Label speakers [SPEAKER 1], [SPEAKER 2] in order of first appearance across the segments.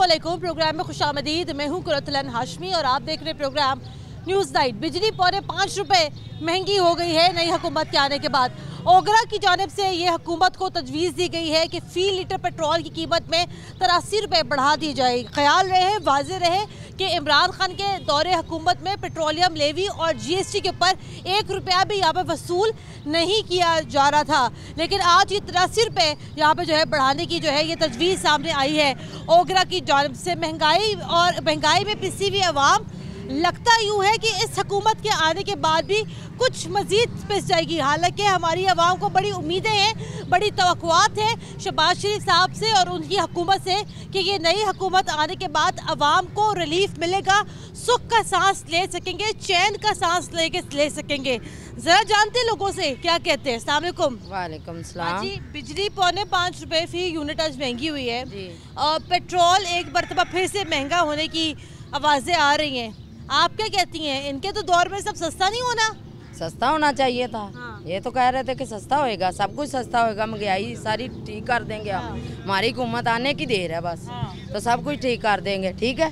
[SPEAKER 1] अस्सलामुअलैकुम। प्रोग्राम में खुशामदीद। मैं हूँ कुरतलन हाशमी और आप देख रहे हैं प्रोग्राम न्यूज़ नाइट। बिजली पौने 5 रुपये महंगी हो गई है नई हुकूमत के आने के बाद। ओगरा की जानिब से ये हुकूमत को तजवीज़ दी गई है कि फ़ी लीटर पेट्रोल की कीमत में 83 रुपये बढ़ा दी जाए। ख्याल रहे, वाज़ेह रहे कि इमरान खान के दौरे हुकूमत में पेट्रोलियम लेवी और GST के ऊपर 1 रुपया भी यहाँ पर वसूल नहीं किया जा रहा था, लेकिन आज ये 83 रुपये यहाँ पर जो है बढ़ाने की जो है ये तजवीज़ सामने आई है ओगरा की जानिब से। महंगाई में पिसी हुई अवाम लगता यूँ है कि इस हुकूमत के आने के बाद भी कुछ मज़ीद पिस जाएगी। हालांकि हमारी आवाम को बड़ी उम्मीदें हैं, बड़ी तवक्कुआत हैं शहबाज शरीफ साहब से और उनकी हुकूमत से कि ये नई हुकूमत आने के बाद आवाम को रिलीफ मिलेगा, सुख का सांस ले सकेंगे, चैन का सांस ले सकेंगे। ज़रा जानते लोगों से क्या कहते हैं। अस्सलाम वालेकुम।
[SPEAKER 2] वालेकुम सलाम।
[SPEAKER 1] जी, बिजली पौने 5 रुपये फ़ी यूनिट आज महंगी हुई है और पेट्रोल एक मरतबा फिर से महंगा होने की आवाज़ें आ रही हैं। आप क्या कहती हैं? इनके तो दौर में सब सस्ता नहीं होना?
[SPEAKER 2] सस्ता होना चाहिए था।
[SPEAKER 1] हाँ।
[SPEAKER 2] ये तो कह रहे थे कि सस्ता होएगा, सब कुछ सस्ता होएगा, महंगाई सारी ठीक कर देंगे हम। हमारी हुकूमत आने की देर है बस। तो सब कुछ ठीक कर देंगे। ठीक है,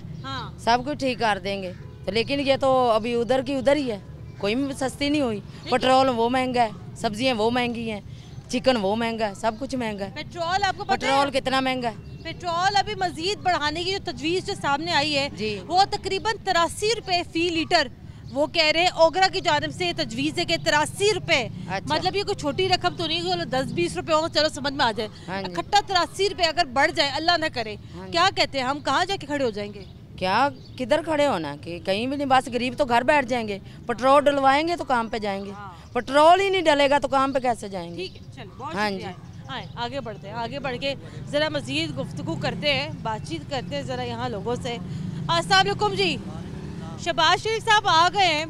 [SPEAKER 2] सब कुछ ठीक कर देंगे। तो लेकिन ये तो अभी उधर की उधर ही है, कोई भी सस्ती नहीं हुई। पेट्रोल वो महंगा है, सब्जियाँ वो महंगी हैं, चिकन वो महंगा है, सब कुछ महंगा है।
[SPEAKER 1] पेट्रोल आपको पता
[SPEAKER 2] पेट्रोल
[SPEAKER 1] है?
[SPEAKER 2] कितना महंगा है?
[SPEAKER 1] पेट्रोल अभी मजीद बढ़ाने की जो तजवीज़ जो सामने आई है
[SPEAKER 2] जी।
[SPEAKER 1] वो तकरीबन 83 रुपये फ़ी लीटर वो कह रहे हैं। ओगरा की जानिब से ये तजवीज़ है कि 83 रुपये।
[SPEAKER 2] अच्छा।
[SPEAKER 1] मतलब ये कोई छोटी रकम तो नहीं, 10-20 रुपये हो चलो समझ में आ जाए।
[SPEAKER 2] हाँ जी।
[SPEAKER 1] इकट्ठा 83 रुपये अगर बढ़ जाए, अल्लाह ना करे,
[SPEAKER 2] हाँ जी।
[SPEAKER 1] क्या कहते हैं हम कहाँ जाके खड़े हो जाएंगे?
[SPEAKER 2] क्या किधर खड़े होना कि कहीं भी नहीं, बस गरीब तो घर बैठ जाएंगे। पेट्रोल डलवाएंगे तो काम पे जाएंगे, पेट्रोल ही नहीं डलेगा तो काम पे कैसे जाएंगे?
[SPEAKER 1] ठीक है, चलो बहुत
[SPEAKER 2] हाँ
[SPEAKER 1] शुक्रिया।
[SPEAKER 2] जी।
[SPEAKER 1] हाँ, आगे बढ़ते हैं, आगे बढ़ के ज़रा मज़ीद गुफ्तगू करते हैं, बातचीत करते हैं ज़रा यहाँ लोगों से। अस्सलाम वालेकुम जी, शहबाज शरीफ साहब आ गए हैं।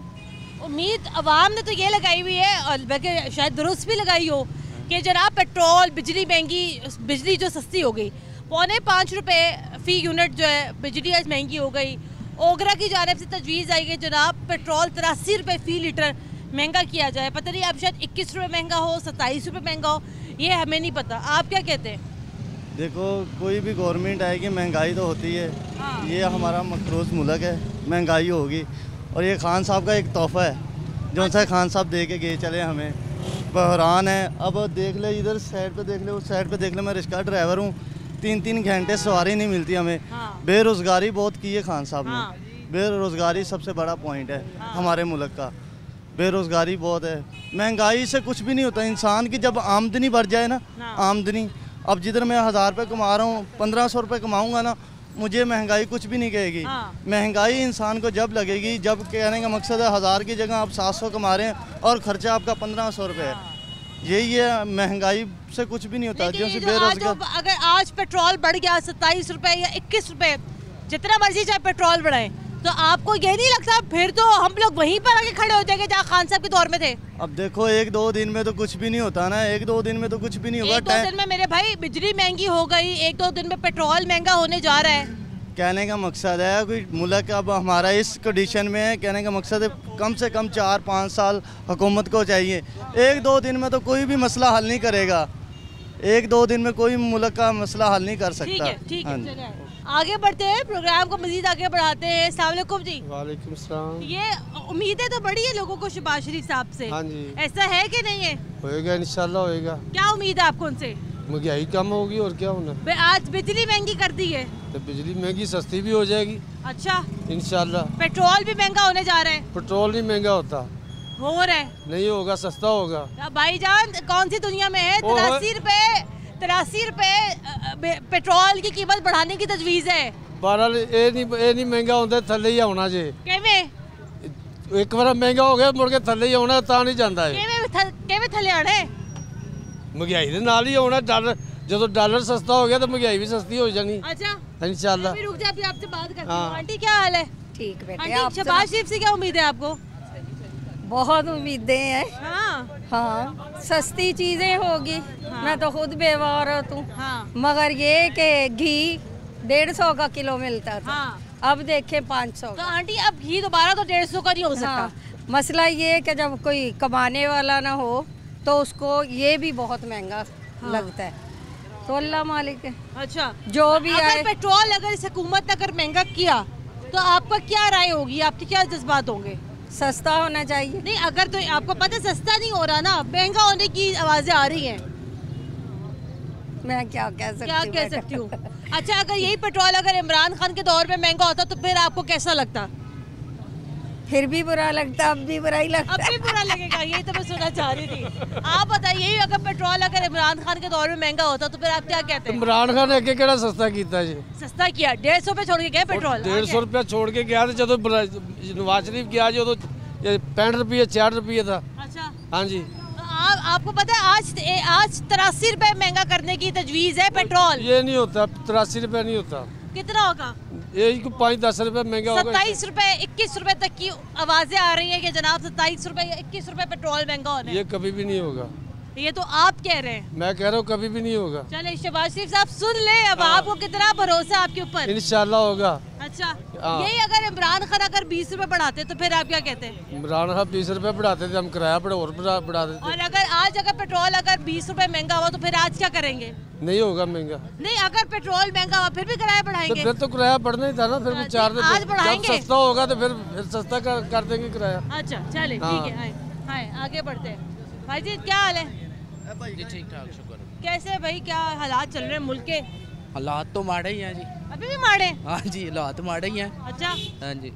[SPEAKER 1] उम्मीद अवाम ने तो ये लगाई हुई है और बल्कि शायद दुरुस्त भी लगाई हो कि जनाब पेट्रोल बिजली महंगी, बिजली जो सस्ती हो गई, पौने 5 रुपये फ़ी यूनिट जो है बिजली आज महंगी हो गई। ओगरा की जानिब से तजवीज़ आई है जनाब पेट्रोल 83 रुपये फ़ी लीटर महंगा किया जाए। पता नहीं अब शायद 21 रुपये महंगा हो, 27 रुपये महंगा हो, ये हमें नहीं पता। आप क्या कहते हैं?
[SPEAKER 3] देखो, कोई भी गवर्नमेंट आएगी महंगाई तो होती है।
[SPEAKER 1] हाँ।
[SPEAKER 3] ये हमारा मकरूज़ मुल्क है, महंगाई होगी और ये खान साहब का एक तोहफ़ा है जो सा खान साहब दे के गए चले हमें। बहरान है। अब देख ले, इधर साइड पे देख ले, उस साइड पे देख ले, मैं रिक्शा ड्राइवर हूँ, 3-3 घंटे सवारी नहीं मिलती हमें।
[SPEAKER 1] हाँ।
[SPEAKER 3] बेरोज़गारी बहुत की है खान साहब ने।
[SPEAKER 1] हाँ।
[SPEAKER 3] बेरोज़गारी सबसे बड़ा पॉइंट है हमारे मुल्क का, बेरोज़गारी बहुत है। महंगाई से कुछ भी नहीं होता। इंसान की जब आमदनी बढ़ जाए ना, आमदनी, अब जिधर मैं 1000 रुपये कमा रहा हूँ, 1500 रुपये कमाऊँगा ना, मुझे महंगाई कुछ भी नहीं कहेगी। महंगाई इंसान को जब लगेगी जब कहने का मकसद है 1000 की जगह आप 700 कमा रहे हैं और खर्चा आपका 1500 रुपये है। यही है, महंगाई से कुछ भी नहीं होता। जो बेरोजगार,
[SPEAKER 1] अगर आज पेट्रोल बढ़ गया 27 रुपये या 21 रुपये, जितना मर्जी चाहे पेट्रोल बढ़ाए, तो आपको ये नहीं लगता फिर तो हम लोग वहीं पर आके खड़े हो जाएंगे जहाँ खान साहब के दौर में थे?
[SPEAKER 3] अब देखो, 1-2 दिन में तो कुछ भी नहीं होता ना, 1-2 दिन में तो कुछ भी नहीं होगा।
[SPEAKER 1] 1-2 दिन में मेरे भाई बिजली महंगी हो गई, 1-2 दिन में पेट्रोल महंगा होने जा रहा है।
[SPEAKER 3] कहने का मकसद है कोई मुल्क अब हमारा इस कंडीशन में है, कहने का मकसद है कम से कम 4-5 साल हुकूमत को चाहिए। 1-2 दिन में तो कोई भी मसला हल नहीं करेगा। 1-2 दिन में कोई मुल्क का मसला हल नहीं कर सकता।
[SPEAKER 1] ठीक है, चलिए आगे बढ़ते हैं, प्रोग्राम को मजीद आगे बढ़ाते हैं। अस्सलाम वालेकुम जी।
[SPEAKER 4] वालेकुम सलाम।
[SPEAKER 1] ये उम्मीदें तो बड़ी है लोगों को शहबाज शरीफ साहब से।
[SPEAKER 4] हाँ जी।
[SPEAKER 1] ऐसा है कि नहीं है?
[SPEAKER 4] होएगा, इंशाल्लाह होएगा।
[SPEAKER 1] क्या उम्मीद है आपको उनसे?
[SPEAKER 4] महंगाई कम होगी और क्या होना।
[SPEAKER 1] आज बिजली महंगी कर दी है
[SPEAKER 4] तो बिजली महंगी सस्ती भी हो जाएगी
[SPEAKER 1] अच्छा,
[SPEAKER 4] इंशाल्लाह।
[SPEAKER 1] पेट्रोल भी महंगा होने जा रहा है?
[SPEAKER 4] पेट्रोल नहीं महंगा होता,
[SPEAKER 1] हो रहा है।
[SPEAKER 4] नहीं होगा, सस्ता होगा।
[SPEAKER 1] भाईजान कौन सी दुनिया में है? 83 रुपए पेट्रोल की कीमत बढ़ाने की तजवीज़ है।
[SPEAKER 4] बहरहाल ये नहीं महंगा होता, थले ही आना जे।
[SPEAKER 1] किवें
[SPEAKER 4] एक बार महंगा हो गया मुड़ के थले ही आना, ता नहीं जाता है।
[SPEAKER 1] किवें थले आने?
[SPEAKER 4] महंगाई दे नाल ही होना। डॉलर जो डॉलर सस्ता हो गया तो महंगाई भी सस्ती हो जानी
[SPEAKER 1] अच्छा
[SPEAKER 4] इंशाल्लाह।
[SPEAKER 1] रुक जा, अभी आपसे बात करती हूँ।
[SPEAKER 4] हाँ।
[SPEAKER 1] आंटी क्या हाल है?
[SPEAKER 2] ठीक बेटे।
[SPEAKER 1] आंटी शहबाज शरीफ से क्या उम्मीद है आपको?
[SPEAKER 5] बहुत उम्मीदें हैं।
[SPEAKER 1] हाँ,
[SPEAKER 5] सस्ती चीजें होगी। मैं तो खुद बेवारत हूँ।
[SPEAKER 1] हाँ।
[SPEAKER 5] मगर ये कि घी 150 का किलो मिलता था, अब देखे 500
[SPEAKER 1] तो
[SPEAKER 5] का।
[SPEAKER 1] आंटी अब घी दोबारा तो 150 का नहीं हो सकता।
[SPEAKER 5] हाँ, मसला ये कि जब कोई कमाने वाला ना हो तो उसको ये भी बहुत महंगा लगता है। तोल्ला मालिक है।
[SPEAKER 1] अच्छा,
[SPEAKER 5] जो भी आए।
[SPEAKER 1] अगर पेट्रोल अगर इस हुकूमत ने अगर महंगा किया तो आपका क्या राय होगी, आपके क्या जज्बात होंगे?
[SPEAKER 5] सस्ता होना चाहिए।
[SPEAKER 1] नहीं, अगर तो आपको पता है सस्ता नहीं हो रहा ना, महंगा होने की आवाजें आ रही हैं।
[SPEAKER 5] मैं क्या कह सकती
[SPEAKER 1] हूँ? अच्छा, अगर यही पेट्रोल अगर इमरान खान के दौर में महंगा होता तो फिर आपको कैसा लगता?
[SPEAKER 5] फिर भी बुरा लगता, अब भी बुरा ही लगता।
[SPEAKER 1] अब भी बुरा लगेगा, यही तो मैं सुनना चाह रही थी। आप बताइए, अगर पेट्रोल अगर इमरान खान के दौर में महंगा होता तो फिर आप क्या कहते हैं?
[SPEAKER 4] इमरान खान अगे केड़ा सस्ता कीता जी?
[SPEAKER 1] सस्ता किया, 150 रुपए छोड़ के गया पेट्रोल।
[SPEAKER 4] 150 रुपया छोड़ के गया था जो नवाज शरीफ गया जो 65 रुपये 60 रुपये था।
[SPEAKER 1] अच्छा,
[SPEAKER 4] हाँ जी।
[SPEAKER 1] आपको पता है आज 83 रुपए महंगा करने की तजवीज है पेट्रोल।
[SPEAKER 4] ये नहीं होता, 83 रुपये नहीं होता।
[SPEAKER 1] कितना होगा?
[SPEAKER 4] ये 5-10 रुपए महंगा होगा।
[SPEAKER 1] 27 रुपए 21 रुपए तक की आवाजें आ रही हैं कि जनाब 27 रुपए या 21 रुपए पेट्रोल महंगा होने।
[SPEAKER 4] ये कभी भी नहीं होगा।
[SPEAKER 1] ये तो आप कह रहे हैं।
[SPEAKER 4] मैं कह रहा हूँ कभी भी नहीं होगा।
[SPEAKER 1] चले शहबाज शरीफ साहब सुन ले, अब आपको कितना भरोसा आपके ऊपर?
[SPEAKER 4] इंशाल्लाह होगा।
[SPEAKER 1] अच्छा, यही अगर इमरान खान अगर 20 रुपए बढ़ाते तो फिर आप क्या कहते हैं?
[SPEAKER 4] इमरान खान 20 रुपए बढ़ाते थे, हम किराया और बढ़ा देते।
[SPEAKER 1] और अगर आज अगर पेट्रोल अगर 20 रुपए महंगा हुआ तो फिर आज क्या करेंगे?
[SPEAKER 4] नहीं होगा महंगा।
[SPEAKER 1] नहीं, अगर पेट्रोल महंगा हुआ फिर भी किराया बढ़ाएंगे?
[SPEAKER 4] तो फिर तो किराया बढ़ना ही था ना, फिर चार दिन
[SPEAKER 1] आज बढ़ाएंगे।
[SPEAKER 4] जब सस्ता होगा तो फिर सस्ता कर देंगे किराया।
[SPEAKER 1] अच्छा, चले ठीक है, हाय आगे बढ़ते हैं। भाई जी क्या हाल है?
[SPEAKER 6] जी ठीक ठाक, शुक्र।
[SPEAKER 1] कैसे भाई, क्या हालात चल रहे हैं मुल्क के?
[SPEAKER 6] हालात तो माड़े ही हैं जी।
[SPEAKER 1] अभी भी माड़े?
[SPEAKER 6] हाँ जी, हालात माड़े ही हैं।
[SPEAKER 1] अच्छा,
[SPEAKER 6] हाँ जी।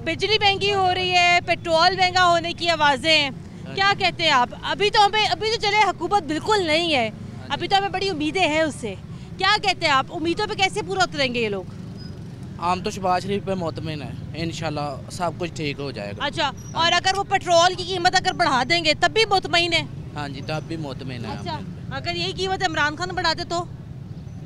[SPEAKER 1] बिजली महंगी हो रही है, पेट्रोल महंगा होने की आवाजें हैं, क्या कहते हैं आप? अभी तो चले हुकूमत बिल्कुल नहीं है, अभी तो हमें बड़ी उम्मीदें हैं उससे, क्या कहते हैं आप? उम्मीदों पे कैसे पूरा उतरेंगे ये लोग?
[SPEAKER 6] आम तो शहबाज शरीफ पे मुतमिन है, इंशाल्लाह सब कुछ ठीक हो जाएगा।
[SPEAKER 1] अच्छा, और अगर वो पेट्रोल की कीमत अगर बढ़ा देंगे तब भी मुतमईन है?
[SPEAKER 6] हाँ जी, तब भी मुतमिन है।
[SPEAKER 1] अच्छा, अगर यही कीमत इमरान खान बढ़ाते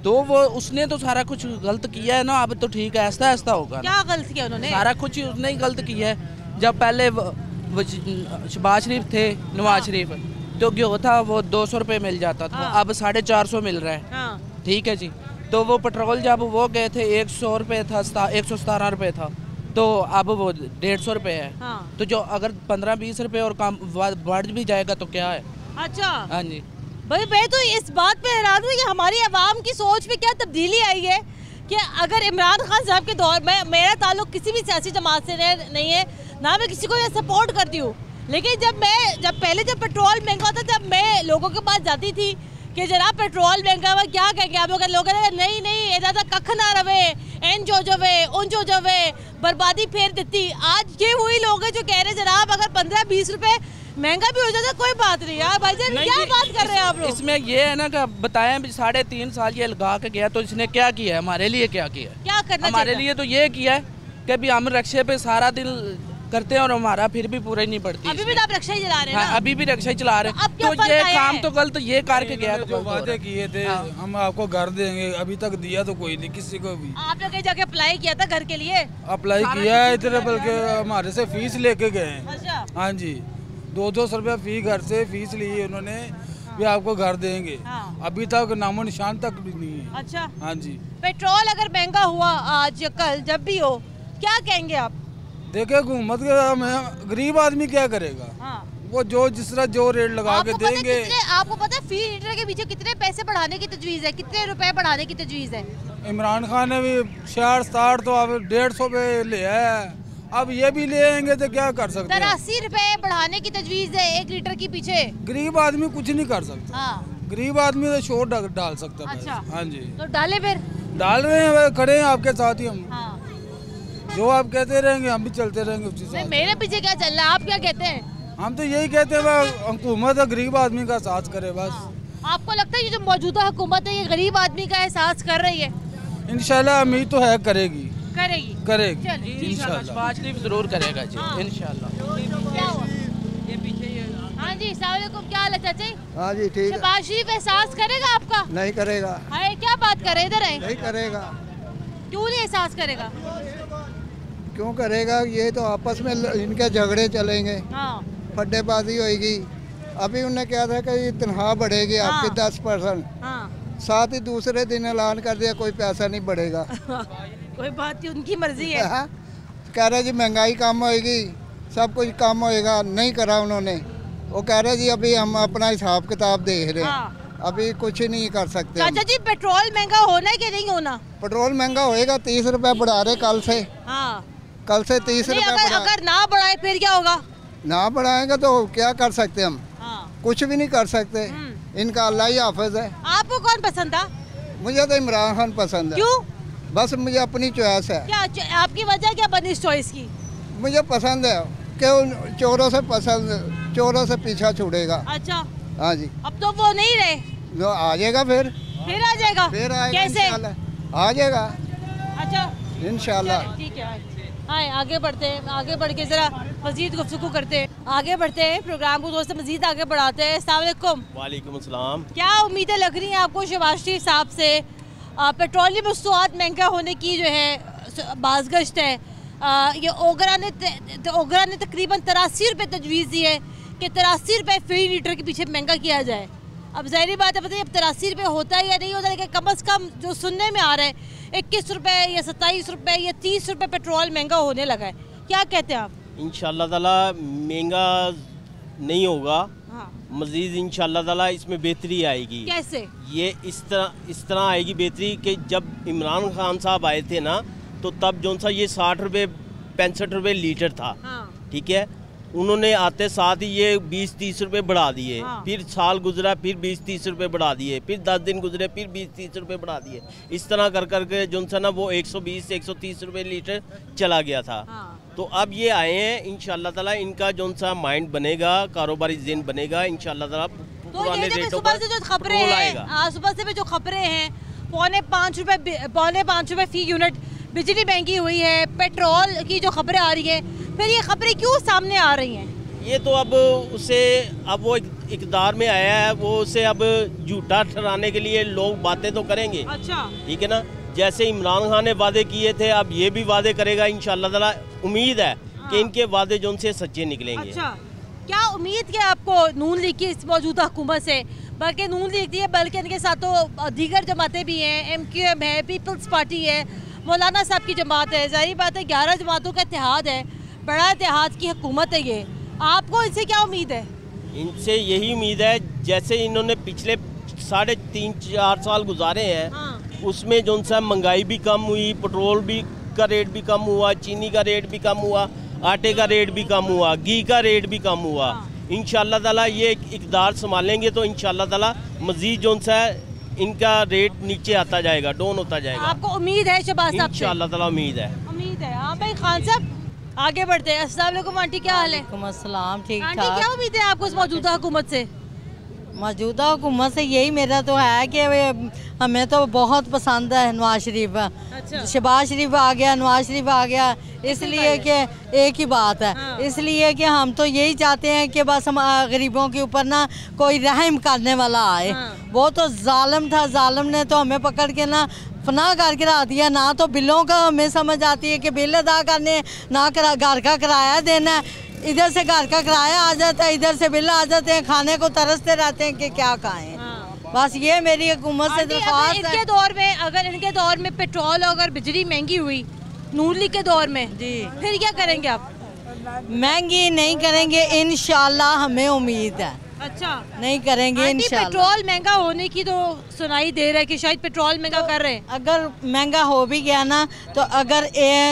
[SPEAKER 6] तो वो उसने तो सारा कुछ गलत किया है ना, अब तो ठीक है, ऐसा ऐसा होगा।
[SPEAKER 1] क्या गलत किया उन्होंने?
[SPEAKER 6] सारा कुछ ही उसने ही गलत किया है। जब पहले शहबाज शरीफ थे, नवाज शरीफ, तो जो था वो 200 रुपये मिल जाता था, अब 450 मिल रहा है। ठीक है जी। तो वो पेट्रोल जब वो गए थे 100 रुपये था, 117 रुपये था, तो अब वो 150 रुपये है। तो जो अगर 15-20 रुपये और कम बढ़ भी जाएगा तो क्या है?
[SPEAKER 1] अच्छा,
[SPEAKER 6] हाँ जी।
[SPEAKER 1] भाई मैं तो इस बात पे हैरान हूँ कि हमारी आवाम की सोच में क्या तब्दीली आई है कि अगर इमरान खान साहब के दौर में, मेरा ताल्लुक किसी भी सियासी जमात से नहीं है, ना मैं किसी को ये सपोर्ट करती हूँ, लेकिन जब पहले पेट्रोल महंगा होता जब मैं लोगों के पास जाती थी कि जनाब पेट्रोल महंगा हुआ क्या कहेंगे आप लोग नहीं इधर तक कख ना रवे, एन जो जवे उन जो जवे, बर्बादी फेर देती। आज ये वही लोग हैं जो कह रहे जनाब अगर 15-20 रुपए महंगा भी हो जाता कोई बात नहीं यार। भाईजान क्या बात कर रहे हैं आप लोग?
[SPEAKER 6] इसमें ये है ना कि बताएं 3.5 साल ये लगा के गया, तो इसने क्या किया है हमारे लिए? क्या किया है?
[SPEAKER 1] क्या करना
[SPEAKER 6] हमारे लिए तो ये किया है कि भी हम रक्शे पे सारा दिन करते हैं और हमारा फिर भी पूरा ही नहीं पड़ती।
[SPEAKER 1] अभी भी तो आप रक्षा ही चला रहे हैं ना?
[SPEAKER 6] हाँ, अभी भी रक्षा ही चला रहे हैं।
[SPEAKER 1] तो
[SPEAKER 6] ये काम तो गलत ये करके गया।
[SPEAKER 7] जो वादे किए थे हम आपको घर देंगे, अभी तक दिया तो कोई नहीं किसी को भी।
[SPEAKER 1] आप लोग जाके अप्लाई किया था घर के लिए?
[SPEAKER 7] अप्लाई किया है इधर, बल्कि हमारे से फीस लेके गए हैं।
[SPEAKER 1] अच्छा,
[SPEAKER 7] हाँ जी, 200 रुपया फी घर से फीस ली है उन्होंने, भी आपको घर देंगे। अभी तक नामो निशान तक भी नहीं है।
[SPEAKER 1] अच्छा,
[SPEAKER 7] हाँ जी।
[SPEAKER 1] पेट्रोल अगर महंगा हुआ आज या कल जब भी हो, क्या कहेंगे आप?
[SPEAKER 7] देखिए हुकूमत में गरीब आदमी क्या करेगा? वो जिस तरह जो रेट लगा के देंगे।
[SPEAKER 1] आपको पता है फी लीटर के पीछे कितने पैसे बढ़ाने की तजवीज़ है, कितने रुपए बढ़ाने की तजवीज़ है?
[SPEAKER 7] इमरान खान ने भी 60-60 तो अब 150 पे ले आया, अब ये भी ले आएंगे तो क्या कर सकते हैं?
[SPEAKER 1] 83 रुपए बढ़ाने की तजवीज़ है 1 लीटर के पीछे।
[SPEAKER 7] गरीब आदमी कुछ नहीं कर सकता। गरीब आदमी तो शोर डाल सकता है।
[SPEAKER 1] अच्छा,
[SPEAKER 7] हाँ जी,
[SPEAKER 1] तो डाले फिर
[SPEAKER 7] डाल रहे हैं, खड़े हैं आपके साथ ही हम। जो आप कहते रहेंगे हम भी चलते रहेंगे उसी साथ।
[SPEAKER 1] मेरे पीछे क्या चल रहा है, आप क्या कहते हैं?
[SPEAKER 7] हम तो यही कहते हैं हुकूमत गरीब आदमी का साथ करे बस।
[SPEAKER 1] आपको लगता है ये जो मौजूदा हुकूमत है ये गरीब आददमी का एहसास कर रही है?
[SPEAKER 7] इंशाल्लाह उम्मीद तो है करेगी।
[SPEAKER 1] करेगी
[SPEAKER 6] इंशाल्लाह शहबाज शरीफ जरूर करेगा जी, इंशाल्लाह।
[SPEAKER 1] क्या हुआ? हाँ जी, अस्सलाम वालेकुम, क्या हाल है चाचा?
[SPEAKER 8] हाँ जी ठीक है।
[SPEAKER 1] शहबाज शरीफ एहसास करेगा आपका?
[SPEAKER 8] नहीं करेगा।
[SPEAKER 1] हाय क्या बात कर रहे, इधर आए।
[SPEAKER 8] नहीं करेगा।
[SPEAKER 1] क्यों नहीं एहसास करेगा?
[SPEAKER 8] क्यों करेगा? ये तो आपस में इनके झगड़े चलेंगे, फड्डेबाजी होगी। अभी उन्होंने क्या था कि तनख्वाह बढ़ेगी आपकी 10%, साथ ही दूसरे दिन ऐलान कर दिया कोई पैसा नहीं बढ़ेगा।
[SPEAKER 1] कोई बात नहीं, उनकी मर्जी है।
[SPEAKER 8] कह रहे जी महंगाई कम होएगी, सब कुछ कम होएगा, नहीं करा उन्होंने। वो कह रहे जी अभी हम अपना हिसाब किताब देख रहे हैं। अभी कुछ ही नहीं कर सकते।
[SPEAKER 1] चाचा जी पेट्रोल महंगा होना है कि नहीं होना?
[SPEAKER 8] पेट्रोल महंगा होएगा, 30 रुपए बढ़ा रहे कल से।
[SPEAKER 1] हाँ,
[SPEAKER 8] कल से 30 रुपए।
[SPEAKER 1] अगर ना बढ़ाए फिर क्या होगा?
[SPEAKER 8] ना बढ़ाएगा तो क्या कर सकते हम?
[SPEAKER 1] हाँ।
[SPEAKER 8] कुछ भी नहीं कर सकते, इनका अल्लाह ही हाफिज है।
[SPEAKER 1] आपको कौन पसंद था?
[SPEAKER 8] मुझे तो इमरान खान पसंद है।
[SPEAKER 1] क्यों?
[SPEAKER 8] बस मुझे अपनी चॉइस है।
[SPEAKER 1] क्या आपकी वजह क्या बनी इस चॉइस की?
[SPEAKER 8] मुझे पसंद है कि उन चोरों से चोरों से पीछा छूटेगा।
[SPEAKER 1] अच्छा,
[SPEAKER 8] हाँ जी।
[SPEAKER 1] अब तो वो नहीं रहे,
[SPEAKER 8] जो आ जाएगा फिर
[SPEAKER 1] आ जाएगा।
[SPEAKER 8] फिर आएगा,
[SPEAKER 1] कैसे?
[SPEAKER 8] आ जाएगा
[SPEAKER 1] अच्छा,
[SPEAKER 8] इंशाल्लाह।
[SPEAKER 1] ठीक है, आए आगे बढ़ते हैं, आगे बढ़ के जरा मजीद गुफ्तगू करते हैं, आगे बढ़ते हैं, प्रोग्राम को दोस्तों मजीद आगे बढ़ाते हैं। अस्सलाम वालेकुम।
[SPEAKER 9] वालेकुम अस्सलाम।
[SPEAKER 1] क्या उम्मीदें लग रही हैं आपको शहबाज शरीफ साहब से? पेट्रोलियम मस्तूआत महंगा होने की जो है बाज़गश्त है, ये ओगरा ने तकरीबन 83 रुपये तजवीज़ दी है कि 83 रुपये फी लीटर के पीछे महंगा किया जाए। अब ज़ाहिर बात है, पता है अब 83 रुपये होता है या नहीं होता है, लेकिन कम अज़ कम जो सुनने में आ रहा है 21 रुपये या 27 रुपये या 30 रुपये पेट्रोल महंगा होने लगा है। क्या कहते हैं आप?
[SPEAKER 9] इंशाल्लाह ताला महंगा नहीं होगा,
[SPEAKER 1] हाँ।
[SPEAKER 9] मज़ीद इंशाल्लाह ताला इसमें बेहतरी आएगी।
[SPEAKER 1] कैसे?
[SPEAKER 9] ये इस तरह आएगी बेहतरी कि जब इमरान खान साहब आए थे ना, तो तब जो सा ये 60 रुपये 65 रुपये लीटर था।
[SPEAKER 1] हाँ।
[SPEAKER 9] ठीक है, उन्होंने आते साथ ही ये 20-30 रुपये बढ़ा दिए।
[SPEAKER 1] हाँ।
[SPEAKER 9] फिर साल गुजरा, फिर 20-30 रुपये बढ़ा दिए, फिर 10 दिन गुजरे, फिर 20-30 रुपये बढ़ा दिए। इस तरह कर करके जो सा ना वो 120-130 रुपये लीटर चला गया था।
[SPEAKER 1] हाँ।
[SPEAKER 9] तो अब ये आए हैं, इंशाल्लाह ताला इनका जो सा माइंड बनेगा, कारोबारी जिन बनेगा, इंशाल्लाह ताला पुराने रेटों पर
[SPEAKER 1] जो खबरें हैं, सुबह से जो खबरें हैं, पौने 5 रुपये फी यूनिट बिजली महंगी हुई है, पेट्रोल की जो खबरें आ रही हैं, फिर ये खबरें क्यों सामने आ रही हैं?
[SPEAKER 9] ये तो अब वो इक़्तिदार में आया है, वो उसे अब झूठा ठहराने के लिए लोग बातें तो करेंगे।
[SPEAKER 1] अच्छा,
[SPEAKER 9] ठीक है ना, जैसे इमरान खान ने वादे किए थे, अब ये भी वादे करेगा इंशाल्लाह ताला। उम्मीद है कि इनके वादे जो उनसे सच्चे निकलेंगे।
[SPEAKER 1] अच्छा, क्या उम्मीद क्या आपको नून लीग की इस मौजूदा हुकूमत से? बल्कि नून लीग दी है, बल्कि इनके साथ तो दीगर जमातें भी हैं, MQM है, पीपल्स पार्टी है, मौलाना साहब की जमात है। जाहिर बात है 11 जमातों का इत्तेहाद है, बड़ा इत्तेहाद की हुकूमत है ये। आपको इनसे क्या उम्मीद है?
[SPEAKER 9] इनसे यही उम्मीद है, जैसे इन्होंने पिछले 3.5-4 साल गुजारे हैं,
[SPEAKER 1] हाँ।
[SPEAKER 9] उसमें जो सा महंगाई भी कम हुई, पेट्रोल भी का रेट भी कम हुआ, चीनी का रेट भी कम हुआ, आटे का रेट भी कम हुआ, घी का रेट भी कम हुआ।
[SPEAKER 1] हाँ।
[SPEAKER 9] इंशाल्लाह ताला ये इक़्तिदार संभालेंगे तो इंशाल्लाह ताला मज़ीद जो सा इनका रेट नीचे आता जाएगा, डाउन होता जाएगा।
[SPEAKER 1] आपको उम्मीद है शहबाज साहब से?
[SPEAKER 9] इंशाल्लाह ताला उम्मीद है।
[SPEAKER 1] उम्मीद है। हाँ भाई खान साहब, आगे बढ़ते हैं। अस्सलाम वालेकुम आंटी, क्या हाल है?
[SPEAKER 2] अस्सलाम, ठीक
[SPEAKER 1] आंटी क्या उम्मीद है आपको इस मौजूदा हुकूमत से?
[SPEAKER 2] मौजूदा हुकूमत से यही मेरा तो है कि हमें तो बहुत पसंद है नवाज शरीफ।
[SPEAKER 1] अच्छा।
[SPEAKER 2] शहबाज शरीफ आ गया, नवाज शरीफ आ गया, इसलिए कि एक ही बात है।
[SPEAKER 1] हाँ।
[SPEAKER 2] इसलिए कि हम तो यही चाहते हैं कि बस हम गरीबों के ऊपर ना कोई रहम करने वाला आए।
[SPEAKER 1] हाँ।
[SPEAKER 2] वो तो जालिम था, जालिम ने तो हमें पकड़ के ना फना करके रख दिया। ना तो बिलों का हमें समझ आती है कि बिल अदा करने, ना घर का किराया देना। इधर से घर का किराया आ जाता है, इधर से बिल आ जाते हैं, खाने को तरसते रहते हैं कि क्या खाएं।
[SPEAKER 1] हाँ।
[SPEAKER 2] बस ये मेरी हुकूमत से दरख्वास्त है।
[SPEAKER 1] इनके दौर में पेट्रोल अगर बिजली महंगी हुई नून लीग के दौर में
[SPEAKER 2] जी,
[SPEAKER 1] फिर क्या करेंगे आप?
[SPEAKER 2] महंगी नहीं करेंगे इंशाल्लाह, हमें उम्मीद है।
[SPEAKER 1] अच्छा,
[SPEAKER 2] नहीं करेंगे इंशाल्लाह।
[SPEAKER 1] पेट्रोल महंगा होने की तो सुनाई दे रहा है कि शायद पेट्रोल महंगा कर रहे हैं।
[SPEAKER 2] अगर महंगा हो भी गया ना, तो अगर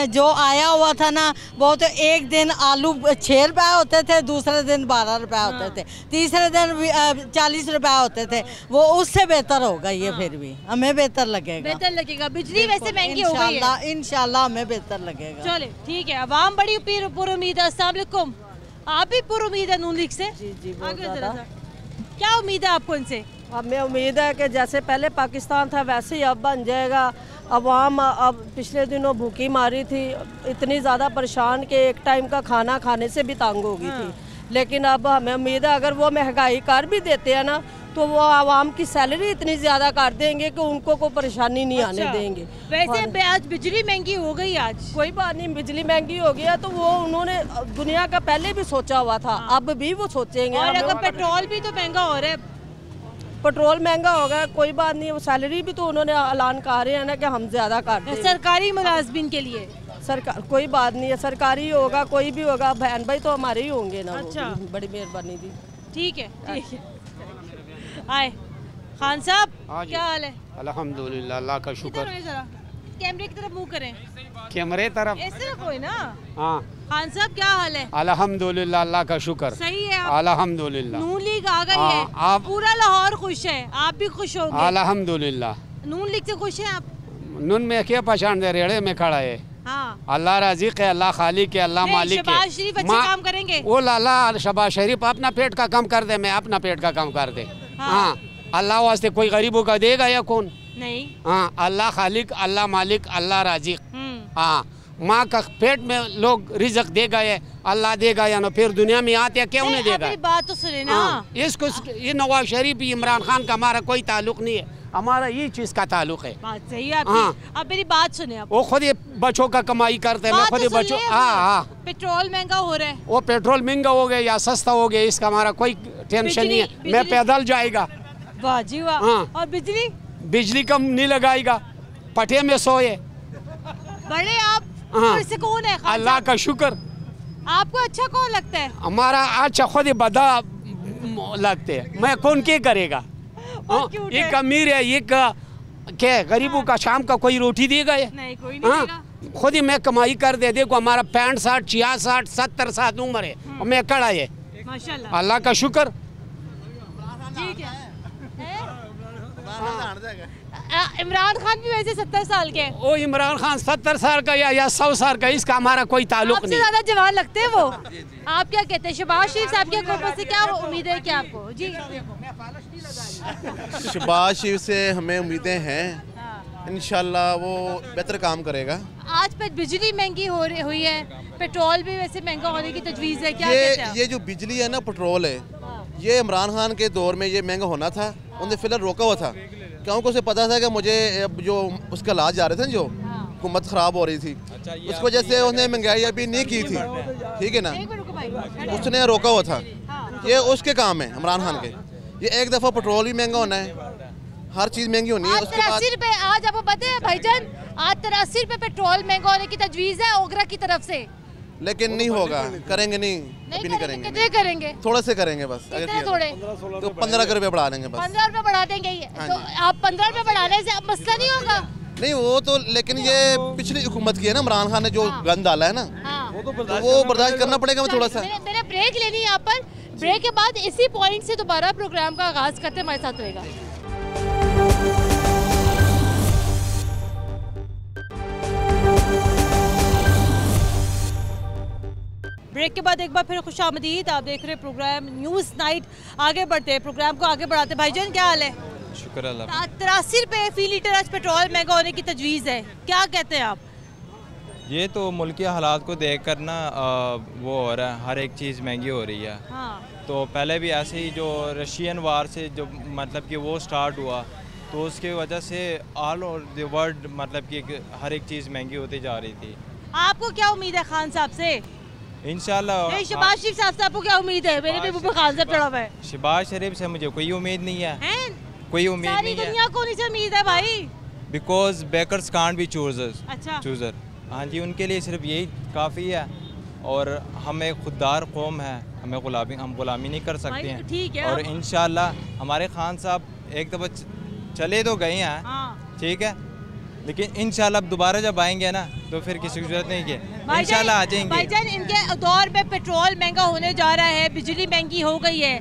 [SPEAKER 2] जो आया हुआ था ना, वो तो एक दिन आलू 6 रुपए होते थे, दूसरे दिन 12 रुपए होते थे, तीसरे दिन 40 रुपए होते थे। वो उससे बेहतर होगा ये। फिर भी हमें बेहतर लगेगा।
[SPEAKER 1] बिजली वैसे महंगी हो गई है,
[SPEAKER 2] इंशाल्लाह हमें बेहतर लगेगा।
[SPEAKER 1] चले ठीक है, अवाम बड़ी पुरुम्मीद है। अस्सलाम वालेकुम, आप भी पुरुम्मीद है नून लीग से?
[SPEAKER 10] जी
[SPEAKER 1] आगे जरा सा, क्या उम्मीद है आपको इनसे?
[SPEAKER 10] हमें उम्मीद है कि जैसे पहले पाकिस्तान था वैसे ही अब बन जाएगा। अवाम अब पिछले दिनों भूखी मारी थी, इतनी ज़्यादा परेशान कि एक टाइम का खाना खाने से भी तंग हो गई थी। लेकिन अब हमें उम्मीद है अगर वो महंगाई कर भी देते हैं ना, तो वो आवाम की सैलरी इतनी ज़्यादा कर देंगे कि उनको कोई परेशानी नहीं आने देंगे।
[SPEAKER 1] वैसे आज बिजली महंगी हो गई, आज
[SPEAKER 10] कोई बात नहीं, बिजली महंगी हो गया तो वो उन्होंने दुनिया का पहले भी सोचा हुआ था, अब भी वो सोचेंगे।
[SPEAKER 1] और अगर पेट्रोल भी तो महंगा हो रहा है,
[SPEAKER 10] पेट्रोल महंगा होगा, कोई बात नहीं, वो सैलरी भी तो उन्होंने ऐलान कर रहे हैं ना कि हम ज़्यादा कर देंगे
[SPEAKER 1] सरकारी मुलाजमिन के लिए।
[SPEAKER 10] सरकार कोई बात नहीं है, सरकारी होगा, कोई भी होगा, बहन भाई तो हमारे ही होंगे ना।
[SPEAKER 1] अच्छा,
[SPEAKER 10] बड़ी मेहरबानी दी।
[SPEAKER 1] ठीक है, ठीक है। आए खान साहब
[SPEAKER 11] हाँ जी।
[SPEAKER 1] क्या हाल है?
[SPEAKER 11] अल्हम्दुलिल्लाह, अल्लाह का
[SPEAKER 1] इधर
[SPEAKER 11] शुक्र।
[SPEAKER 1] आइए जरा, कैमरे की तरफ मुंह करें।
[SPEAKER 11] कैमरे तरफ।
[SPEAKER 1] ऐसे रखो है ना।
[SPEAKER 11] हाँ
[SPEAKER 1] खान साहब क्या हाल है?
[SPEAKER 11] अल्हम्दुलिल्लाह, अल्लाह का शुक्र।
[SPEAKER 1] सही है आप?
[SPEAKER 11] अल्हम्दुलिल्लाह।
[SPEAKER 1] नून लीग आ गई
[SPEAKER 11] हाँ,
[SPEAKER 1] है,
[SPEAKER 11] आप-
[SPEAKER 1] पूरा लाहौर खुश है, आप भी खुश होंगे।
[SPEAKER 11] अल्हम्दुलिल्लाह।
[SPEAKER 1] नून लीग से खुश हैं आप?
[SPEAKER 11] नून में क्या पहचान दे, रेड़े में खड़ा है।
[SPEAKER 1] हाँ।
[SPEAKER 11] अल्लाह राज़िक है, अल्लाह खालिक है, अल्लाह
[SPEAKER 1] नहीं,
[SPEAKER 11] मालिक है।
[SPEAKER 1] शहबाज शरीफ अच्छे काम करेंगे।
[SPEAKER 11] वो लाला शहबाज शरीफ अपना पेट का कम कर दे, मैं अपना पेट का कम कर दे। हाँ, अल्लाह वास्ते कोई गरीबों का देगा या कौन?
[SPEAKER 1] नहीं।
[SPEAKER 11] हाँ, अल्लाह खालिक, अल्लाह मालिक, अल्लाह राज़िक। हाँ, माँ का पेट में लोग रिज़्क देगा या अल्लाह देगा या ना, फिर दुनिया में आते क्यों नहीं देगा?
[SPEAKER 1] अपनी बात तो सुने ना।
[SPEAKER 11] हाँ, इसको ये नवाज शरीफ इमरान खान का हमारा कोई ताल्लुक नहीं है, हमारा ये चीज़ का ताल्लुक है।
[SPEAKER 1] बात सही है आपकी।
[SPEAKER 11] हाँ।
[SPEAKER 1] अब मेरी बात सुने आप।
[SPEAKER 11] वो खुद ये बच्चों का कमाई करते हैं, मैं खुद ही बच्चों। हाँ हाँ,
[SPEAKER 1] पेट्रोल महंगा हो रहा है।
[SPEAKER 11] वो पेट्रोल महंगा हो गया या सस्ता हो गया, इसका हमारा कोई टेंशन नहीं है। मैं पैदल जाएगा।
[SPEAKER 1] वाह जी वाह।
[SPEAKER 11] हाँ।
[SPEAKER 1] और बिजली?
[SPEAKER 11] बिजली कम नहीं लगाएगा, पटे में सोए।
[SPEAKER 1] बड़े आप।
[SPEAKER 11] हाँ।
[SPEAKER 1] तो इससे कौन है? खान
[SPEAKER 11] अल्लाह
[SPEAKER 1] साहब?
[SPEAKER 11] का शुक्र।
[SPEAKER 1] आपको अच्छा कौन लगता है?
[SPEAKER 11] हमारा अच्छा खुद ही बदा लगते है, मैं कौन क्या करेगा? एक अमीर है, एक क्या गरीबों का शाम का कोई रोटी देगा ये?
[SPEAKER 1] नहीं, कोई नहीं देगा।
[SPEAKER 11] खुद ही मैं कमाई कर दे। देखो हमारा 65, 66, 70 साल उम्र है और मैं कड़ा है।
[SPEAKER 1] माशाल्लाह।
[SPEAKER 11] अल्लाह का शुक्र।
[SPEAKER 1] ठीक है। इमरान खान भी वैसे 70 साल के हैं।
[SPEAKER 11] ओ इमरान खान 70 साल का या 100 साल का, इसका हमारा कोई ताल्लुक
[SPEAKER 1] आपसे
[SPEAKER 11] नहीं।
[SPEAKER 1] ज्यादा जवान लगते हैं वो। आप क्या कहते हैं? शहबाज शरीफ साहब की हुकूमत से क्या उम्मीद है क्या आपको? जी।
[SPEAKER 12] शहबाज शरीफ से हमें उम्मीदें हैं, इंशाल्लाह वो बेहतर काम करेगा।
[SPEAKER 1] आज पे बिजली महंगी हुई है, पेट्रोल भी वैसे महंगा होने की तजवीज़ है, क्या कहते हैं आप?
[SPEAKER 12] ये जो बिजली है ना, पेट्रोल है, ये इमरान खान के दौर में ये महंगा होना था, उन्हें फिलहाल रोका हुआ था, क्योंकि उसे पता था कि मुझे जो उसका इलाज जा रहे थे, जो हुकूमत ख़राब हो रही थी, उस वजह से उसने महंगाई अभी नहीं की थी, ठीक है ना, उसने रोका हुआ था। ये उसके काम है इमरान खान के। ये एक दफ़ा पेट्रोल भी महंगा होना है, हर चीज़ महंगी होनी है। उसके बाद
[SPEAKER 1] 83 रुपए आज आपको पता है भाईजान, आज 83 रुपए पेट्रोल महंगा होने की तजवीज़ है ओगरा की तरफ से।
[SPEAKER 12] लेकिन नहीं होगा, करेंगे नहीं, अभी नहीं करेंगे।
[SPEAKER 1] कितने करेंगे?
[SPEAKER 12] थोड़े से करेंगे बस।
[SPEAKER 1] कितने थोड़े?
[SPEAKER 12] तो 15 रुपये बढ़ा देंगे बस।
[SPEAKER 1] 15 रुपए बढ़ा देंगे ये। तो आप 15 रुपए बढ़ाने से अब मसला नहीं होगा?
[SPEAKER 12] नहीं वो तो, लेकिन ये पिछली हुकूमत की है ना, इमरान खान ने जो गंद डाला है ना, तो वो बर्दाश्त करना पड़ेगा थोड़ा सा।
[SPEAKER 1] मैंने ब्रेक लेनी है यहाँ पर। ब्रेक के बाद इसी पॉइंट से दोबारा प्रोग्राम का आगाज करते हैं, हमारे साथ रहेगा। ब्रेक के बाद एक बार फिर खुशामदीद। आप देख रहे हैं प्रोग्राम न्यूज़ नाइट। आगे बढ़ते हैं, प्रोग्राम को आगे बढ़ाते हैं। भाईजान क्या हाल है?
[SPEAKER 13] शुक्र अल्लाह।
[SPEAKER 1] 83 रुपए फी लीटर आज पेट्रोल महंगा होने की तजवीज़ है, क्या कहते हैं आप?
[SPEAKER 13] ये तो मुल्की हालात को देख कर ना वो हो रहा है, हर एक चीज़ महंगी हो रही है।
[SPEAKER 1] हाँ।
[SPEAKER 13] तो पहले भी ऐसे ही जो रशियन वार से जो मतलब कि वो स्टार्ट हुआ, तो उसकी वजह से ऑल ओवर द वर्ल्ड मतलब कि हर एक चीज़ महंगी होती जा रही थी।
[SPEAKER 1] आपको क्या उम्मीद है खान साहब से?
[SPEAKER 13] इंशाल्लाह।
[SPEAKER 1] शहबाज शरीफ साहब से आपको क्या उम्मीद है? मेरे भी मुंह पे खान साहब चढ़ा हुआ है।
[SPEAKER 13] शहबाज शरीफ से मुझे कोई उम्मीद नहीं है, कोई उम्मीद
[SPEAKER 1] सारी
[SPEAKER 13] नहीं है,
[SPEAKER 1] दुनिया को नहीं से उम्मीद है भाई।
[SPEAKER 13] Because beggars can't be choosers.
[SPEAKER 1] अच्छा।
[SPEAKER 13] चूजर, हाँ जी, उनके लिए सिर्फ यही काफ़ी है। और हम एक खुददार कौम है, हम गुलामी नहीं कर सकते हैं।
[SPEAKER 1] ठीक है।
[SPEAKER 13] और इंशाल्लाह हमारे खान साहब एक दफ़ा चले तो गए हैं, ठीक है, लेकिन इंशाल्लाह अब दोबारा जब आएंगे ना तो फिर किसी की जरूरत नहीं है, इंशाल्लाह आ जाएंगे।
[SPEAKER 1] भाईजान इनके दौर में पेट्रोल महंगा होने जा रहा है, बिजली महंगी हो गई है,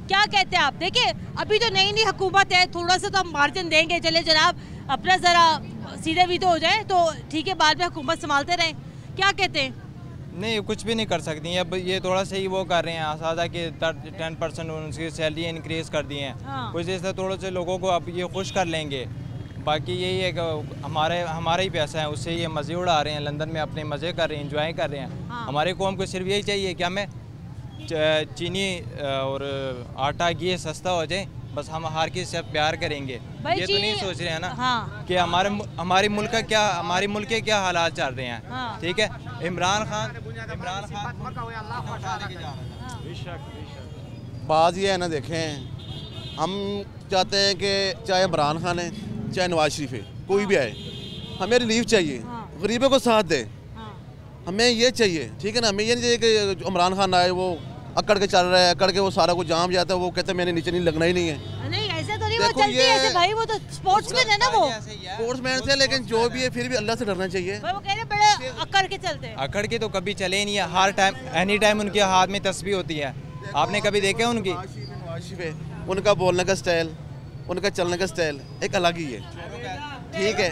[SPEAKER 1] क्या कहते हैं आप? देखिए अभी तो नई नई हुकूमत है, थोड़ा सा तो हम मार्जिन देंगे, चले जनाब अपना ज़रा सीधे भी तो हो जाए तो ठीक है, बाद में हुकूमत संभालते रहें, क्या कहते हैं?
[SPEAKER 13] नहीं, कुछ भी नहीं कर सकती। अब ये थोड़ा सा ही वो कर रहे हैं आसादा कि 10% उनकी सैलरी इंक्रीज़ कर दी हैं, कुछ ऐसा थोड़े से लोगों को अब ये खुश कर लेंगे। बाकी यही है कि हमारा ही पैसा है, उससे ये मज़े उड़ा रहे हैं, लंदन में अपने मज़े कर रहे हैं, इंजॉय कर रहे हैं। हमारे कौम को सिर्फ यही चाहिए कि हमें चीनी और आटा घी सस्ता हो जाए, बस हम हर किसी से प्यार करेंगे। ये तो नहीं सोच रहे हैं ना कि हमारे मुल्क के क्या हालात चल रहे हैं, ठीक है। इमरान खान
[SPEAKER 12] बात ये है ना, देखें हम चाहते हैं कि चाहे इमरान खान है चाहे नवाज शरीफ है, कोई भी आए, हमें रिलीफ चाहिए, गरीबों को साथ दे, हमें ये चाहिए, ठीक है ना। हमें ये नहीं चाहिए कि इमरान खान आए वो अकड़ के चल रहा है, अकड़ के वो सारा कुछ जाम जाता है, वो कहते हैं मैंने नीचे नहीं लगना ही नहीं है।
[SPEAKER 1] नहीं ऐसा तो नहीं क्यों चलती है ऐसे भाई? वो तो स्पोर्ट्समैन है ना, वो
[SPEAKER 12] स्पोर्ट्समैन से, लेकिन जो भी है फिर भी अल्लाह से डरना चाहिए।
[SPEAKER 1] वो कह रहे बड़े अकड़ के चलते हैं।
[SPEAKER 13] अकड़ के तो कभी चले ही नहीं है, हर टाइम एनी टाइम उनके हाथ में तस्बीह होती है। आपने कभी देखे उनकी?
[SPEAKER 12] उनका बोलने का स्टाइल, उनका चलने का स्टाइल एक अलग ही है, ठीक है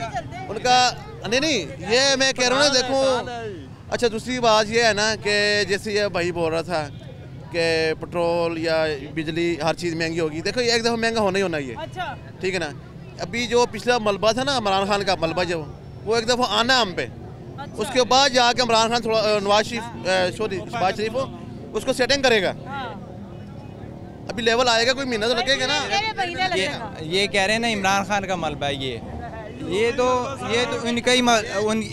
[SPEAKER 12] उनका। नहीं ये मैं कह रहा हूँ ना, देखो अच्छा दूसरी बात ये है ना कि जैसे ये भाई बोल रहा था कि पेट्रोल या बिजली हर चीज़ महंगी होगी। देखो ये एक दफ़ा महंगा होना ही होना ही है, ठीक है ना। अभी जो पिछला मलबा था ना इमरान खान का मलबा, जो वो एक दफ़ा आना हम पे, उसके बाद जाके इमरान खान थोड़ा नवाज शरीफ हो उसको सेटिंग करेगा। अभी लेवल आएगा, कोई महीना तो लगेगा ना।
[SPEAKER 13] ये कह रहे हैं ना इमरान खान का मलबा है ये तो इनका ही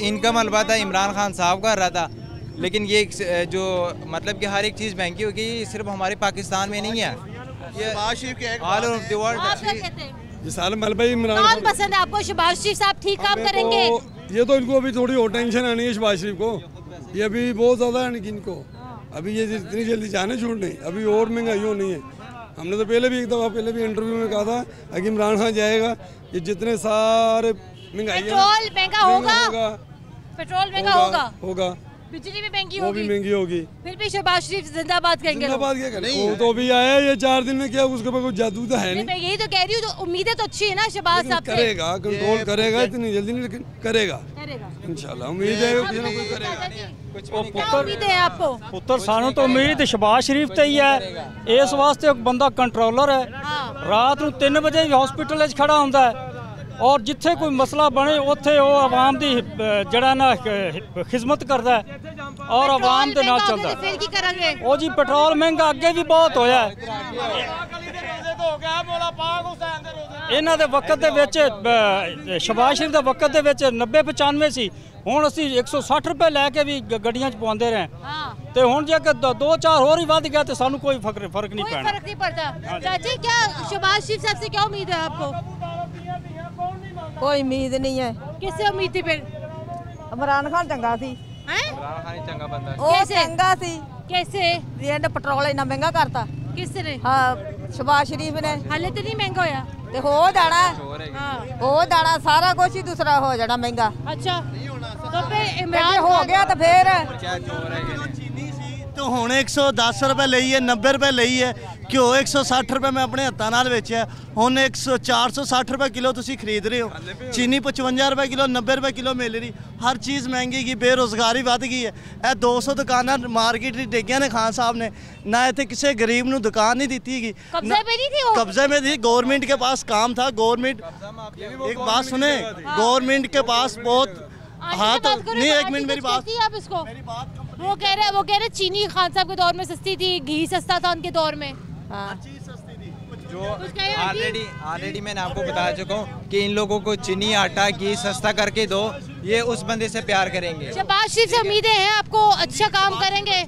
[SPEAKER 13] इनका मलबा था, इमरान खान साहब कर रहा था। लेकिन ये जो मतलब कि हर एक चीज़ महंगी होगी, सिर्फ हमारे पाकिस्तान में नहीं है, ये ऑल ओवर द वर्ल्ड।
[SPEAKER 14] ये साल मलबा ही इमरान
[SPEAKER 1] कौन पसंद है आपको? शहबाज शरीफ साहब ठीक काम करेंगे?
[SPEAKER 14] ये तो इनको अभी थोड़ी और टेंशन आनी है शहबाज शरीफ को, ये अभी बहुत ज़्यादा है इनको। अभी ये इतनी जल्दी जाने छूट नहीं, अभी और महंगाई होनी है। हमने तो पहले भी एक दफ़ा पहले भी इंटरव्यू में कहा था कि इमरान खान जाएगा, ये जितने सारे महंगाई
[SPEAKER 1] पेट्रोल महंगा होगा, पेट्रोल महंगा
[SPEAKER 14] होगा,
[SPEAKER 1] बिजली भी महंगी होगी,
[SPEAKER 14] वो भी महंगी होगी,
[SPEAKER 1] फिर भी शहबाज शरीफ जिंदाबाद कहेंगे।
[SPEAKER 14] जिंदाबाद क्या करेंगे? वो तो अभी आया ये 4 दिन में, क्या उसके पास कोई जादू तो है नहीं।
[SPEAKER 1] मैं यही तो कह रही हूँ, तो उम्मीदें तो अच्छी है ना शहबाज साहब से।
[SPEAKER 14] करेगा, कंट्रोल करेगा, इतनी जल्दी नहीं लेकिन करेगा इंशाल्लाह। उम्मीद है किसी ना कोई करेगा।
[SPEAKER 1] क्या उम्मीद है आपको?
[SPEAKER 15] पुत्र सानू तो उम्मीद शहबाज शरीफ ते ही है। इस वास्ते बंदा कंट्रोलर है, रात ਨੂੰ 3 ਵਜੇ हॉस्पिटल खड़ा होंदा है और जिथे कोई मसला बने उत्थे वो आवाम दी जड़ा ना खिदमत करता है और आवाम दे नाल चलदा है। ओ जी पेट्रोल महंगा अगे भी बहुत होया है। इन्हां दे वक्त दे विच शहबाज शरीफ दे वक्त दे विच 90-95 सी, हुण असीं 160 रुपए लैके भी गड्डियां च पवांदे रहे ते हुण जे 2-4 होर ही वध गया तो सानू कोई फर्क नहीं पैना।
[SPEAKER 1] फर्क नहीं पड़ता। चाची क्या शहबाज शरीफ साहब से क्या उम्मीद है आपको?
[SPEAKER 16] कोई उम्मीद नहीं है।
[SPEAKER 1] किससे उम्मीद थी फिर?
[SPEAKER 16] इमरान खान चंगा सी।
[SPEAKER 13] इमरान खान ही चंगा बंदा
[SPEAKER 16] है। वो चंगा सी।
[SPEAKER 1] कैसे?
[SPEAKER 16] ये पेट्रोल इतना महंगा करता।
[SPEAKER 1] किसने?
[SPEAKER 16] हाँ शहबाज शरीफ ने।
[SPEAKER 1] हाले तो नहीं महंगा होया
[SPEAKER 16] ते हो जाना, हो जाना सारा कुछ ही दूसरा हो जाना महंगा।
[SPEAKER 1] अच्छा तो फिर इमरान
[SPEAKER 16] हो गया तो फिर
[SPEAKER 3] तो हुण 110 रुपए ਲਈ है, 90 रुपए ਲਈ है। घ्यो 160 रुपए मैं अपने हत्थों नाल वेचिया, हुण 460 रुपए किलो तुसीं खरीद रहे हो। चीनी 55 रुपए किलो, 90 रुपए किलो मिल रही। हर चीज़ महंगी गई, बेरोज़गारी वध गई है। यह 200 दुकानां मार्केट डिगियां ने खान साहब ने, ना इत्थे किसी गरीब नूं दुकान नहीं दी गई।
[SPEAKER 1] कब्जे में नहीं थी वो? कब्जे
[SPEAKER 3] में थी, गवर्नमेंट के पास काम था। गवर्नमेंट एक बात सुने, गवर्नमेंट के पास बहुत हाँ तो नहीं, एक मिनट मेरी बात।
[SPEAKER 1] आप इसको वो कह रहे चीनी खान साहब के दौर में सस्ती थी, घी सस्ता था उनके दौर में।
[SPEAKER 13] जो ऑलरेडी मैंने आपको बता चुका हूँ कि इन लोगों को चीनी आटा घी सस्ता करके दो, ये उस बंदे से प्यार करेंगे।
[SPEAKER 1] शहबाज शरीफ से उम्मीदें हैं आपको अच्छा काम करेंगे?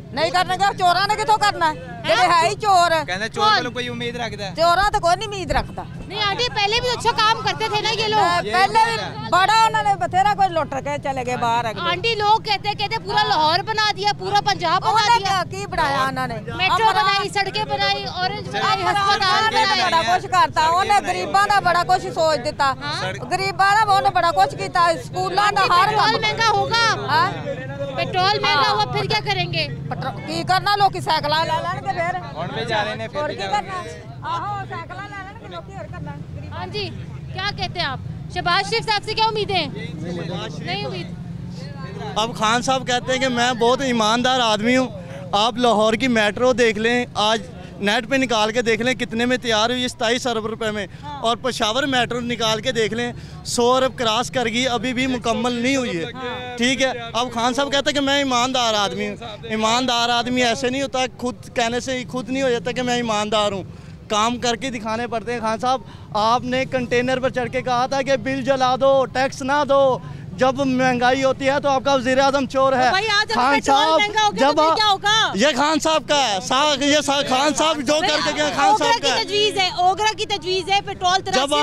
[SPEAKER 16] नहीं करने का, चोरा ने कितों करना है ही चोर।
[SPEAKER 13] कहना चोर को कोई उम्मीद रखता है?
[SPEAKER 16] चोरा तो कोई नहीं उम्मीद रखता।
[SPEAKER 1] नहीं आंटी पहले भी अच्छा काम करते थे ना ये लोग।
[SPEAKER 16] पहले भी बड़ा उन्होंने बथेरा कोई लुट के चले गए बाहर।
[SPEAKER 1] आंटी लोग कहते पूरा लाहौर बना दिया, पूरा पंजाब बना दिया।
[SPEAKER 16] की बनाया उन्होंने?
[SPEAKER 1] मेट्रो बनाई, सड़कें बनाई, ऑरेंज बनाई, अस्पताल बनाए,
[SPEAKER 16] बड़ा कुछ करता। उन्हें गरीबां दा बड़ा कुछ सोच दिता, गरीबां दा उन्हें बड़ा कुछ किया। स्कूलों का हर
[SPEAKER 1] पेट्रोल महंगा होगा, पेट्रोल महंगा हुआ फिर क्या करेंगे?
[SPEAKER 16] की करना, लोग साइकिल ले लेंगे फिर
[SPEAKER 13] और भी जा रहे हैं फिर भी
[SPEAKER 16] करना। आहो साइकिल ले लेंगे लोग और करना।
[SPEAKER 1] हाँ जी क्या कहते हैं आप? शहबाज शरीफ साहब से क्या उम्मीदें? नहीं उम्मीद।
[SPEAKER 3] अब खान साहब कहते हैं कि मैं बहुत ईमानदार आदमी हूँ। आप लाहौर की मेट्रो देख लें, आज नेट पे निकाल के देख लें कितने में तैयार हुई, 27 अरब रुपए में। और पेशावर मेट्रो निकाल के देख लें 100 अरब क्रॉस कर गई, अभी भी मुकम्मल नहीं हुई है। ठीक है, अब खान साहब कहते हैं कि मैं ईमानदार आदमी हूँ। ईमानदार आदमी ऐसे नहीं होता, खुद कहने से खुद नहीं हो जाता कि मैं ईमानदार हूँ, काम करके दिखाने पड़ते हैं। खान साहब आपने कंटेनर पर चढ़ के कहा था कि बिल जला दो, टैक्स ना दो, जब महंगाई होती है तो आपका वज़ीर आज़म चोर है। खान साहब जब ये खान साहब का है, खान साहब जो करके गए खान साहब का
[SPEAKER 1] ओगरा की तजवीज़ है पेट्रोल
[SPEAKER 3] जब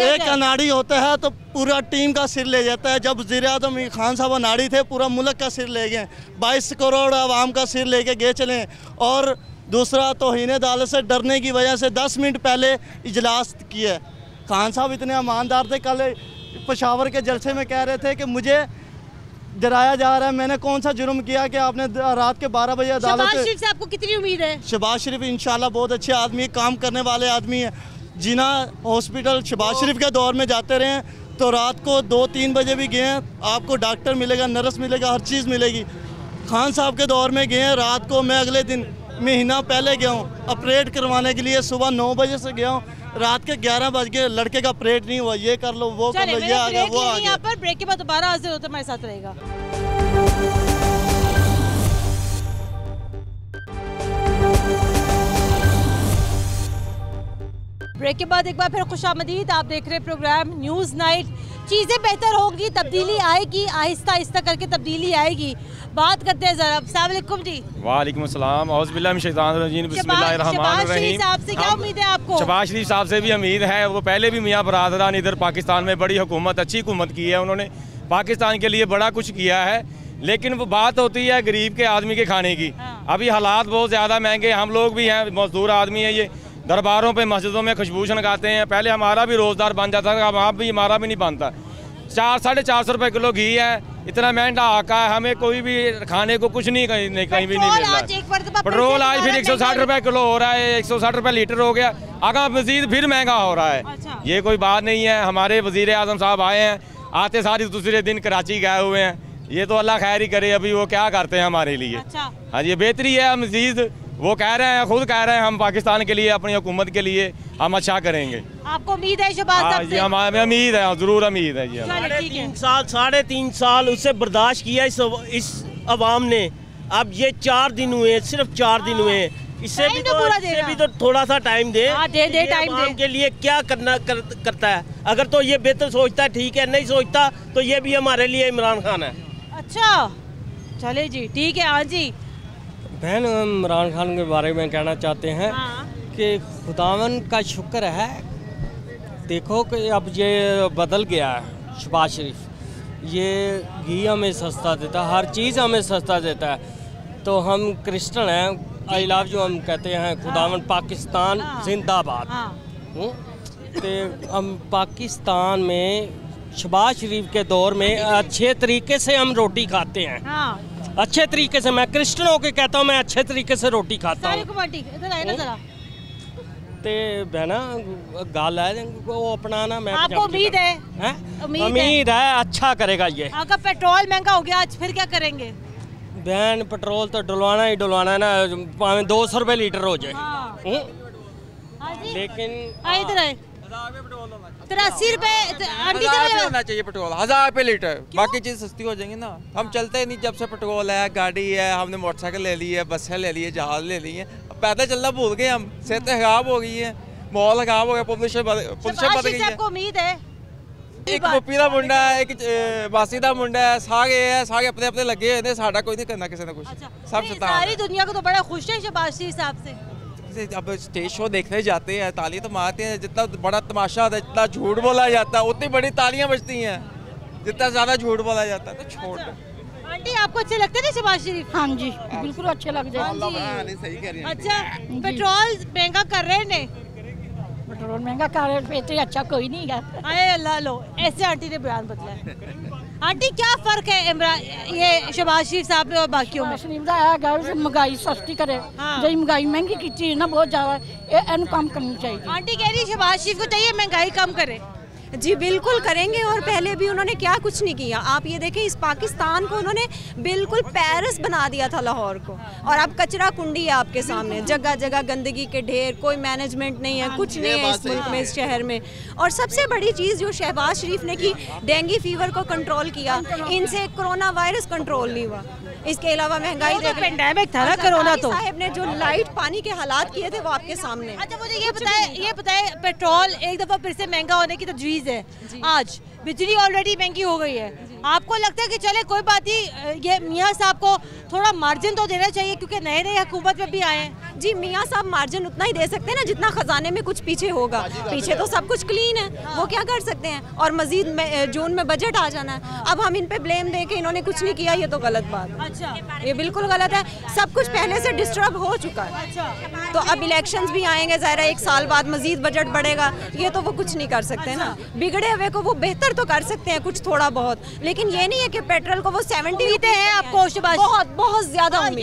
[SPEAKER 3] एक अनाड़ी होता है तो पूरा टीम का सिर ले जाता है। जब वज़ीर आज़म खान साहब अनाड़ी थे पूरा मुल्क का सिर ले गए, 22 करोड़ आवाम का सिर लेके गए चले। और दूसरा तौहीन अदालत से डरने की वजह से 10 मिनट पहले इजलास किया। खान साहब इतने ईमानदार थे, कल पेशावर के जलसे में कह रहे थे कि मुझे डराया जा रहा है, मैंने कौन सा जुर्म किया कि आपने रात के 12 बजे अदालत।
[SPEAKER 1] शहबाज शरीफ से आपको कितनी उम्मीद है?
[SPEAKER 3] शहबाज शरीफ इंशाल्लाह बहुत अच्छे आदमी, काम करने वाले आदमी है। जिना हॉस्पिटल शहबाज शरीफ के दौर में जाते रहे हैं तो रात को 2-3 बजे भी गए हैं, आपको डॉक्टर मिलेगा, नर्स मिलेगा, हर चीज़ मिलेगी। खान साहब के दौर में गए हैं, रात को मैं अगले दिन महीना पहले गया हूँ ऑपरेट करवाने के लिए, सुबह 9 बजे से गया हूँ, रात के 11 बज गए, लड़के का ऑपरेट नहीं हुआ, ये कर लो वो कर लो, ये आ गया वो आ गया।
[SPEAKER 1] पर ब्रेक के बाद दोबारा हाजिर होते हमारे साथ रहेगा। ब्रेक के बाद एक बार फिर खुशामदीद, आप देख रहे हैं प्रोग्राम न्यूज़ नाइट। चीज़ें बेहतर होंगी, तब्दीली आएगी, आहिस्ता आहिस्ता करके तब्दीली आएगी। बात करते हैं ज़रा। अस्सलाम वालेकुम जी।
[SPEAKER 17] वालेकुम अस्सलाम। औज़ुबिल्लाहि मिनश शैतानिर रजीम, बिस्मिल्लाहिर्रहमानिर रहीम।
[SPEAKER 1] साहब से क्या उम्मीद है आपको?
[SPEAKER 17] शहबाज शरीफ साहब से भी उम्मीद है, वो पहले भी मियाँ बरादरान इधर पाकिस्तान में बड़ी हुकूमत, अच्छी हुकूमत की है, उन्होंने पाकिस्तान के लिए बड़ा कुछ किया है। लेकिन वो बात होती है गरीब के आदमी के खाने की। अभी हालात बहुत ज़्यादा महंगे, हम लोग भी हैं मजदूर आदमी हैं, ये दरबारों पे मस्जिदों में खुशबू लगाते हैं। पहले हमारा भी रोज़गार बन जाता था, अब आप भी हमारा भी नहीं बनता। 400-450 रुपये किलो घी है, इतना महंगा आका है, हमें कोई भी खाने को कुछ नहीं कहीं भी नहीं मिल रहा है। पेट्रोल आज फिर 160 रुपये किलो हो रहा है, 160 रुपये लीटर हो गया, आगा मजीद फिर महंगा हो रहा है। ये कोई बात नहीं है। हमारे वज़ीर आज़म साहब आए हैं, आते सारी दूसरे दिन कराची गए हुए हैं, ये तो अल्लाह खैर ही करे, अभी वो क्या करते हैं हमारे लिए। हाँ ये बेहतरी है, मजीद वो कह रहे हैं, खुद कह रहे हैं हम पाकिस्तान के लिए, अपनी हुकूमत के लिए हम अच्छा करेंगे।
[SPEAKER 1] आपको उम्मीद है शहबाज साहब से?
[SPEAKER 17] हमें उम्मीद है, जरूर उम्मीद है जी।
[SPEAKER 9] 3.5 साल उससे बर्दाश्त किया इस अवाम ने। अब ये 4 दिन हुए, सिर्फ 4 दिन हुए, इससे भी तो थोड़ा सा टाइम दे टाइम के लिए क्या करता है। अगर तो ये बेहतर सोचता है ठीक है, नहीं सोचता तो ये भी हमारे लिए इमरान खान है।
[SPEAKER 1] अच्छा चले जी, ठीक है। हाँ जी
[SPEAKER 18] बहन, इमरान खान के बारे में कहना चाहते हैं कि खुदावन का शुक्र है, देखो कि अब ये बदल गया है। शहबाज शरीफ ये घी हमें सस्ता देता है, हर चीज़ हमें सस्ता देता है। तो हम क्रिश्चियन हैं, आई लव जो हम कहते हैं, खुदावन पाकिस्तान जिंदाबाद। तो हम पाकिस्तान में शहबाज शरीफ के दौर में अच्छे तरीके से हम रोटी खाते हैं। अच्छे तरीके से, मैं क्रिश्चियन होके कहता हूँ, मैं अच्छे तरीके से रोटी खाता हूँ। ते बहना गाल है वो अपनाना। मैं
[SPEAKER 1] आपको उम्मीद है?
[SPEAKER 18] उम्मीद है अच्छा करेगा ये।
[SPEAKER 1] अगर पेट्रोल महंगा हो गया आज फिर क्या करेंगे?
[SPEAKER 18] बहन पेट्रोल तो डलवाना ही डलवाना ना, पावे 200 रुपये लीटर हो जाए। लेकिन
[SPEAKER 1] इधर है 83 रुपये
[SPEAKER 13] होना चाहिए पेट्रोल, 1000 रुपये लीटर। बाकी चीज़ सस्ती हो जाएंगी ना। हम चलते ही नहीं, जब से पेट्रोल है, गाड़ी है, हमने मोटरसाइकिल ले ली है, बसें ले ली है, जहाज ले ली है, पैदल चलना भूल गए हम। सेहतें खराब हो गई है, माहौल खराब हो गया, पोल्यूशन बढ़ गई है।
[SPEAKER 1] आपको उम्मीद है?
[SPEAKER 13] एक पप्पी का मुंडा है, एक मासी का मुंडा है, सारे अपने अपने लगे हुए, साडा कोई नहीं करना किसी ने कुछ। सब
[SPEAKER 1] सारी दुनिया को तो बड़ा खुश है शहबाज शरीफ साहब से।
[SPEAKER 13] अब स्टेज शो देखने जाते हैं, तालियां तो मारते हैं, जितना बड़ा तमाशा होता है, जितना झूठ बोला जाता है उतनी बड़ी तालियां बजती हैं, जितना ज़्यादा झूठ बोला जाता है तो छोड़ दो।
[SPEAKER 1] आंटी आपको अच्छे लगते हैं शहबाज शरीफ?
[SPEAKER 5] हाँ जी बिल्कुल अच्छे लग जाए।
[SPEAKER 1] अच्छा पेट्रोल महंगा कर रहे हैं,
[SPEAKER 5] पेट्रोल महंगा कर रहे हैं, अच्छा कोई नहीं है।
[SPEAKER 1] अरे अल्लाह लो, ऐसे आंटी ने बयान बदला है। आंटी क्या फर्क है ये शहबाज शरीफ साहब में और बाकियों में?
[SPEAKER 5] महंगाई सस्ती करे, जो महंगाई महंगी की है ना बहुत ज्यादा, इन कम करनी चाहिए।
[SPEAKER 1] आंटी कह रही शहबाज शरीफ को चाहिए महंगाई कम करे।
[SPEAKER 19] जी बिल्कुल करेंगे, और पहले भी उन्होंने क्या कुछ नहीं किया। आप ये देखें, इस पाकिस्तान को उन्होंने बिल्कुल पेरिस बना दिया था लाहौर को, और अब कचरा कुंडी है आपके सामने, जगह जगह गंदगी के ढेर, कोई मैनेजमेंट नहीं है, कुछ नहीं है इस मुल्क में, इस शहर में। और सबसे बड़ी चीज़ जो शहबाज शरीफ ने की, डेंगू फीवर को कंट्रोल किया, इनसे कोरोना वायरस कंट्रोल नहीं हुआ। इसके अलावा महंगाई
[SPEAKER 1] तो पेंडेमिक था ना कोरोना, तो
[SPEAKER 19] साहब ने जो लाइट पानी के हालात किए थे वो आपके सामने।
[SPEAKER 1] अच्छा मुझे ये बताए पेट्रोल एक दफ़ा फिर से महंगा होने की तजवीज़ है। आज बिजली ऑलरेडी महंगी हो गई है, आपको लगता है कि चले कोई बात नहीं, ये मियाँ साहब को थोड़ा मार्जिन तो देना चाहिए क्योंकि नए नए हुकूमत में भी आए हैं।
[SPEAKER 19] जी मियाँ साहब मार्जिन उतना ही दे सकते हैं ना जितना खजाने में कुछ पीछे होगा, पीछे तो सब कुछ क्लीन है, वो क्या कर सकते हैं। और मजीद जून में बजट आ जाना है, अब हम इन पे ब्लेम दे के इन्होंने कुछ नहीं किया, ये तो गलत बात है।
[SPEAKER 1] अच्छा,
[SPEAKER 19] ये बिल्कुल गलत है, सब कुछ पहले से डिस्टर्ब हो चुका है।
[SPEAKER 1] अच्छा,
[SPEAKER 19] तो अब इलेक्शंस भी आएंगे, ज़ाहिर है 1 साल बाद मजीद बजट बढ़ेगा, ये तो वो कुछ नहीं कर सकते ना। बिगड़े हुए को वो बेहतर तो कर सकते हैं कुछ थोड़ा बहुत, लेकिन ये नहीं है कि पेट्रोल को वो 70
[SPEAKER 1] उम्मीदें हैं आपको शबाश?
[SPEAKER 19] बहुत ज्यादा उम्मीद।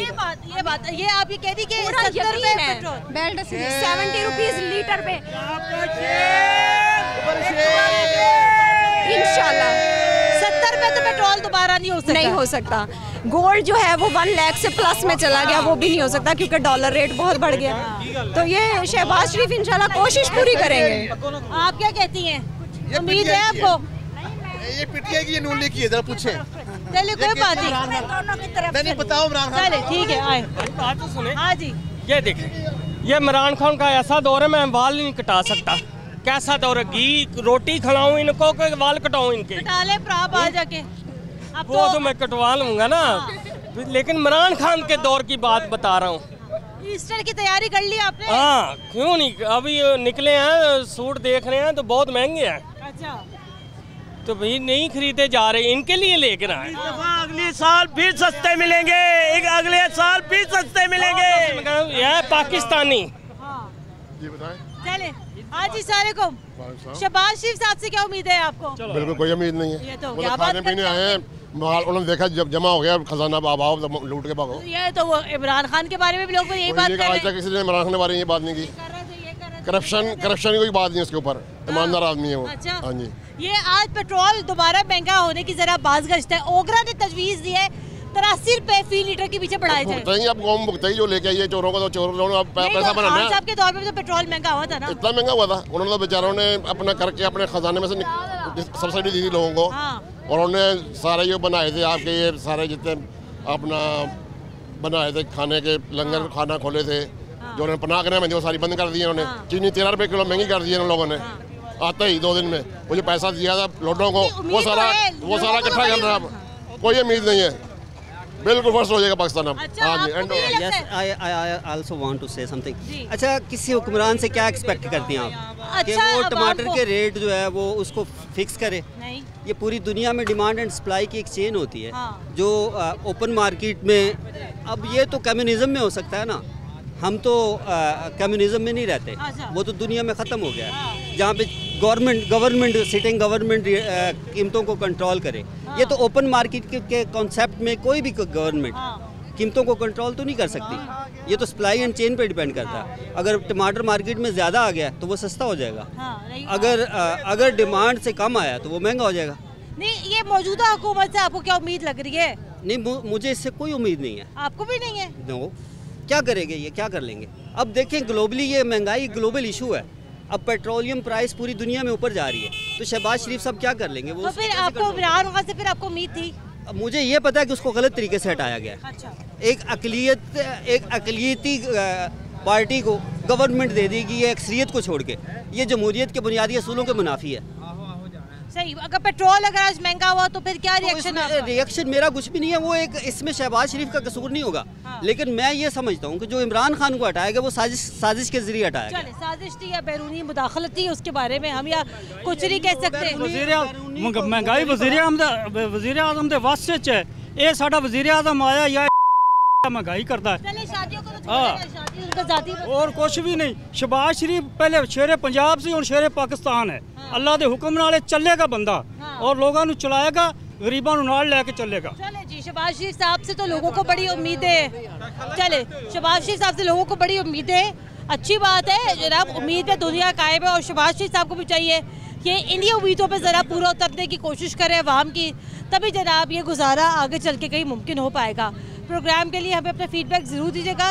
[SPEAKER 1] ये आप ये कह दी कि 70 रुपए पेट्रोल,
[SPEAKER 19] 70 रुपीज लीटर पे इंशाल्लाह।
[SPEAKER 1] 70 रुपए तो पेट्रोल दोबारा नहीं हो सकता।
[SPEAKER 19] नहीं हो सकता। गोल्ड जो है वो 1 लाख से प्लस में चला गया, वो भी नहीं हो सकता क्योंकि डॉलर रेट बहुत बढ़ गया। तो ये शहबाज शरीफ इंशाल्लाह कोशिश पूरी करेंगे।
[SPEAKER 1] आप क्या कहती हैं, उम्मीद है आपको?
[SPEAKER 12] ये पिटिया की नून लीग की है, जरा पूछे।
[SPEAKER 1] चलिए कोई बात नहीं,
[SPEAKER 12] नहीं बताओ इमरान खान।
[SPEAKER 1] चलिए ठीक है, आए
[SPEAKER 20] बात तो सुने।
[SPEAKER 1] हाँ जी,
[SPEAKER 20] ये देखिए, ये इमरान खान का ऐसा दौर है, मैं बाल नहीं कटा सकता। कैसा दौर है, घी रोटी खिलाऊं इनको कि बाल कटाऊं इनके?
[SPEAKER 1] कटा ले प्राप आ जाके। अब
[SPEAKER 20] वो तो मैं कटवा लूंगा ना, लेकिन इमरान खान के दौर की बात बता रहा हूँ।
[SPEAKER 1] ईस्टर की तैयारी कर ली आपने?
[SPEAKER 20] हाँ, क्यों नहीं, अभी निकले हैं, सूट देख रहे हैं तो बहुत महंगे हैं।
[SPEAKER 1] अच्छा,
[SPEAKER 20] तो भाई नहीं खरीदे जा रहे, इनके लिए लेकर आए।
[SPEAKER 9] अगले साल फिर सस्ते मिलेंगे, अगले साल फिर सस्ते मिलेंगे।
[SPEAKER 20] यह पाकिस्तानी।
[SPEAKER 21] जी बताएं।
[SPEAKER 1] चले आज ही सारे को शहबाज शरीफ साहब से क्या उम्मीद है आपको?
[SPEAKER 21] बिल्कुल कोई उम्मीद नहीं है।
[SPEAKER 1] ये तो
[SPEAKER 21] वो खाने पीने आए हैं, उन्होंने देखा जब जमा हो गया खजाना आबाओ तो लूट के भागो।
[SPEAKER 1] ये तो वो इमरान खान के बारे में भी लोग यही बात कर रहे हैं।
[SPEAKER 21] आज तक किसी ने इमरान खान के बारे में ये बात नहीं की। करप्शन की कोई बात नहीं उसके ऊपर, ईमानदार आदमी है वो।
[SPEAKER 1] अच्छा,
[SPEAKER 21] हाँ जी।
[SPEAKER 1] ये आज पेट्रोल दोबारा महंगा होने की जरा बाज़गश्त है। ओगरा ने तजवीज़ दी है 83 रुपए फी लीटर के पीछे बढ़ाए जाए।
[SPEAKER 21] अब कौन भुगताई जो लेके आइए चोरों को, तो चोरों अब पैसा बनाना है।
[SPEAKER 1] साहब के दौर में तो पेट्रोल महंगा हुआ था ना,
[SPEAKER 21] इतना महंगा हुआ था। उन्होंने तो बेचारों ने अपना करके अपने खजाने में से सब्सिडी दी थी लोगों को। और उन्होंने सारे ये बनाए थे आपके, ये सारे जितने अपना बनाए थे खाने के लंगर खाना खोले थे, जो उन्होंने पनाह करने में वो सारी बंद कर दी उन्होंने। चीनी 13 रुपए किलो महंगी कर दी उन लोगों ने आते ही 2 दिन में। वो जो पैसा दिया था लोडों को वो सारा इकट्ठा कर रहा है। कोई उम्मीद नहीं है, बिल्कुल फर्स्ट हो जाएगा पाकिस्तान अब। हाँ जी,
[SPEAKER 22] yes I also want to say something. अच्छा, किसी हुक्मरान से क्या एक्सपेक्ट करती हैं आप कि वो टमाटर के रेट जो है वो उसको फिक्स करे? नहीं, ये पूरी दुनिया में डिमांड एंड सप्लाई की एक चेन होती है जो ओपन मार्केट में। अब ये तो कम्युनिज्म में हो सकता है ना, हम तो कम्युनिज्म में नहीं रहते। वो तो दुनिया में ख़त्म हो गया है जहाँ पे गवर्नमेंट सिटिंग गवर्नमेंट कीमतों को कंट्रोल करे। ये तो ओपन मार्केट के कॉन्सेप्ट में कोई भी गवर्नमेंट कीमतों को कंट्रोल तो नहीं कर सकती। ये तो सप्लाई एंड चेन पे डिपेंड करता है। अगर टमाटर मार्केट में ज़्यादा आ गया तो वो सस्ता हो जाएगा, अगर डिमांड से कम आया तो वो महंगा हो जाएगा।
[SPEAKER 1] नहीं, ये मौजूदा हुकूमत से आपको क्या उम्मीद लग रही है?
[SPEAKER 22] नहीं, मुझे इससे कोई उम्मीद नहीं है।
[SPEAKER 1] आपको भी नहीं है?
[SPEAKER 22] नो, क्या करेंगे ये, क्या कर लेंगे? अब देखें ग्लोबली ये महंगाई ग्लोबल इशू है। अब पेट्रोलियम प्राइस पूरी दुनिया में ऊपर जा रही है, तो शहबाज शरीफ साहब क्या कर लेंगे? वो
[SPEAKER 1] तो फिर आपको इमरान खान से फिर आपको उम्मीद थी?
[SPEAKER 22] मुझे ये पता है कि उसको गलत तरीके से हटाया गया।
[SPEAKER 1] अच्छा।
[SPEAKER 22] एक अकलियती पार्टी को गवर्नमेंट दे देगी ये अक्सरियत को छोड़ के, ये जमहूरियत के बुनियादी असूलों के मुनाफी है।
[SPEAKER 1] सही, अगर पेट्रोल अगर आज महंगा हुआ तो फिर क्या रिएक्शन?
[SPEAKER 22] रिएक्शन मेरा कुछ भी नहीं है, वो एक इसमें शहबाज शरीफ का कसूर नहीं होगा। लेकिन मैं ये समझता हूँ कि जो इमरान खान को हटाया गया वो साजिश के जरिए हटाया गया।
[SPEAKER 1] साजिश थी या बैरूनी मुदाखलत थी, उसके बारे में हम या कुछ नहीं कह सकते।
[SPEAKER 15] महंगाई वज़ीर आज़म दे वास्ते च है, ये साडा वज़ीर आज़म आया या महंगाई करता है। और कुछ भी नहीं। शहबाज शरीफ पहले शेरे पंजाब से और शेरे पाकिस्तान है। अल्लाह के हुक्म नाल चलेगा बंदा और लोगों को चलाएगा, गरीबों को नाल लेके चलेगा।
[SPEAKER 1] चले जी, शहबाज शरीफ साहब से तो लोगों को बड़ी उम्मीदें। चले, शहबाज शरीफ साहब से लोगों को बड़ी उम्मीदें, अच्छी बात है जनाब, उम्मीद पे दुनिया कायम है। और शहबाज शरीफ साहब को भी चाहिए कि इन्हीं उम्मीदों पे ज़रा पूरा उतरने की कोशिश करें अवाम की, तभी जनाब ये गुजारा आगे चल के कहीं मुमकिन हो पाएगा। प्रोग्राम के लिए हमें अपना फीडबैक ज़रूर दीजिएगा।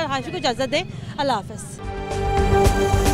[SPEAKER 1] हाशिम को इजाज़त दें, अल्लाह हाफ़िज़।